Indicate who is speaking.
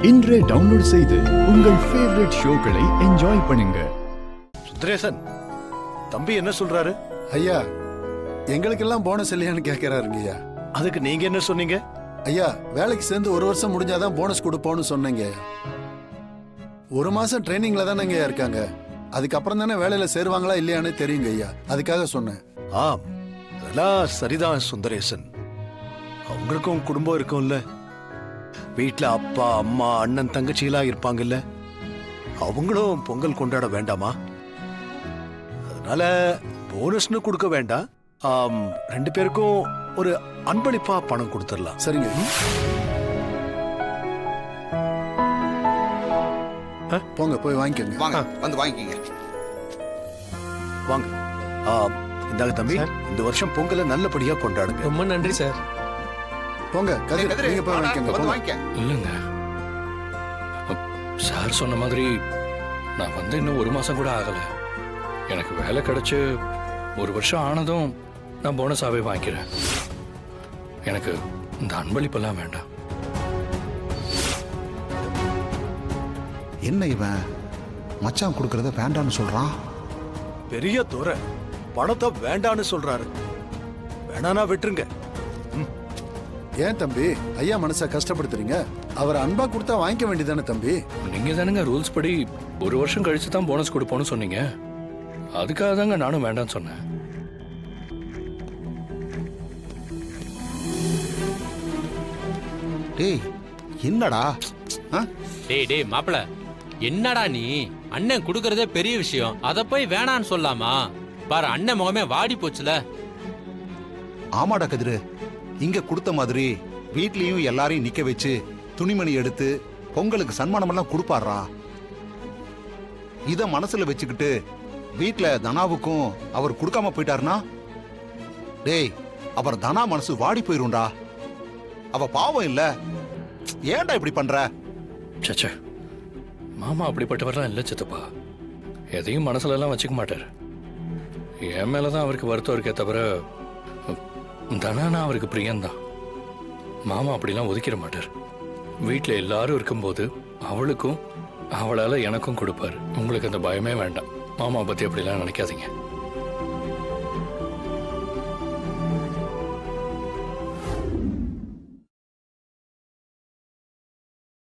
Speaker 1: இன்றே டவுன்லோட் செய்து உங்கள் ஃபேவரட் ஷோக்களை என்ஜாய் பண்ணுங்க.
Speaker 2: சுந்தரேசன், தம்பி என்ன சொல்றாரு?
Speaker 3: ஐயா, எங்களுக்கெல்லாம் போனஸ் இல்லையான்னு கேட்கிறாருங்க ஐயா.
Speaker 2: அதுக்கு நீங்க என்ன சொன்னீங்க?
Speaker 3: ஐயா, வேலைக்கு சேர்ந்து 1 வருஷம் முடிஞ்சாதான் போனஸ் கொடுப்போம்னு சொன்னீங்க. 1 மாசம் ட்ரைனிங்ல தானங்க இருக்காங்க. அதுக்கப்புறம் தானே வேலையில சேருவாங்களா இல்லையான்னு தெரியுங்க ஐயா. அதுக்காக சொன்னேன்.
Speaker 2: ஆம், அதெல்லாம் சரிதான் சுந்தரேசன். அவங்களுக்கும் குடும்பம் இருக்கும்ல, வீட்டுல அப்பா அம்மா அண்ணன் தங்கச்சியெல்லாம் இருப்பாங்கல்ல, அவங்களும் பொங்கல் கொண்டாட வேண்டாமா? அதனால போனஸ்னு கொடுக்க வேண்டாம். 2 பேருக்கும் ஒரு அன்பளிப்பா பணம் கொடுத்துடலாம்.
Speaker 3: சரிங்க. போங்க, போய் வாங்கிக்கோங்க.
Speaker 4: வாங்க, வந்து வாங்கிக்கங்க.
Speaker 2: வாங்க. இந்தாங்க தம்பி, இந்த வருஷம் பொங்கலை நல்லபடியா கொண்டாடுங்க.
Speaker 5: ரொம்ப நன்றி சார்.
Speaker 3: போங்க கதிர், நீங்க போய் வாங்கிக்கோங்க.
Speaker 4: வந்து
Speaker 3: போங்க.
Speaker 4: வாங்கிக்க.
Speaker 5: இல்லைங்க, சார் சொன்ன மாதிரி நான் வந்து இன்னும் 1 மாசம் கூட ஆகல. எனக்கு வேலை கிடைச்சு 1 வருஷம் ஆனதும் நான் போனஸாவே வாங்கிக்கிறேன். எனக்கு இந்த அன்பளிப்பெல்லாம் வேண்டாம்.
Speaker 4: என்ன இவன் மச்சான் கொடுக்கறத வேண்டான்னு சொல்றான்?
Speaker 2: பெரிய துறை பணத்தை வேண்டான்னு சொல்றாரு. வேணானா விட்டுருங்க.
Speaker 3: ஏன் தம்பி ஐயா மனசை கஷ்டப்படுத்துறீங்க? அவர் அன்பா கொடுத்தா வாங்கிக்க வேண்டியதானே தம்பி?
Speaker 5: நீங்க தானுங்க ரூல்ஸ் படி 1 வருஷம் கழிச்சு தான் போனஸ் கொடுப்போம்னு சொன்னீங்க. அதுக்காக தாங்க நானும் வேண்டாம்னு சொன்னேன்.
Speaker 4: டேய், என்னடா?
Speaker 6: டேய் மாப்பிள, என்னடா நீ? அண்ணன் குடுக்கறதே பெரிய விஷயம், அத போய் வேணான்னு சொல்லாமா? பாரு, அண்ணன் முகமே வாடி போச்சுல.
Speaker 4: ஆமாடா கதிரு, இங்க கொடுத்த மாதிரி வீட்லயும் எல்லாரையும் நிக்க வச்சு துணிமணி எடுத்து பொங்கலுக்கு சன்மானம் எல்லாம் கொடுப்பாரா. இத மனசுல வச்சுக்கிட்டு வீட்ல தனாவுக்கும் அவர் கொடுக்காம போயிட்டாருனா, டேய், அப்புறம் தனா மனசு வாடி போயிரும்டா. அவ பாவம் இல்ல. ஏன்டா இப்படி பண்ற?
Speaker 5: சச்சே, மாமா அப்படிப்பட்டவரெல்லாம் இல்லை சித்தப்பா. எதையும் மனசுல எல்லாம் வச்சுக்க மாட்டார். என் மேலதான் அவருக்கு வருத்தம் இருக்கே தவிர தனானா அவருக்கு பிரியந்தான். மாமா அப்படிலாம் ஒதுக்கிட மாட்டார். வீட்டில் எல்லாரும் இருக்கும்போது அவளுக்கும் அவளால எனக்கும் கொடுப்பாரு. உங்களுக்கு அந்த பயமே வேண்டாம். மாமா பத்தி அப்படிலாம் நினைக்காதீங்க.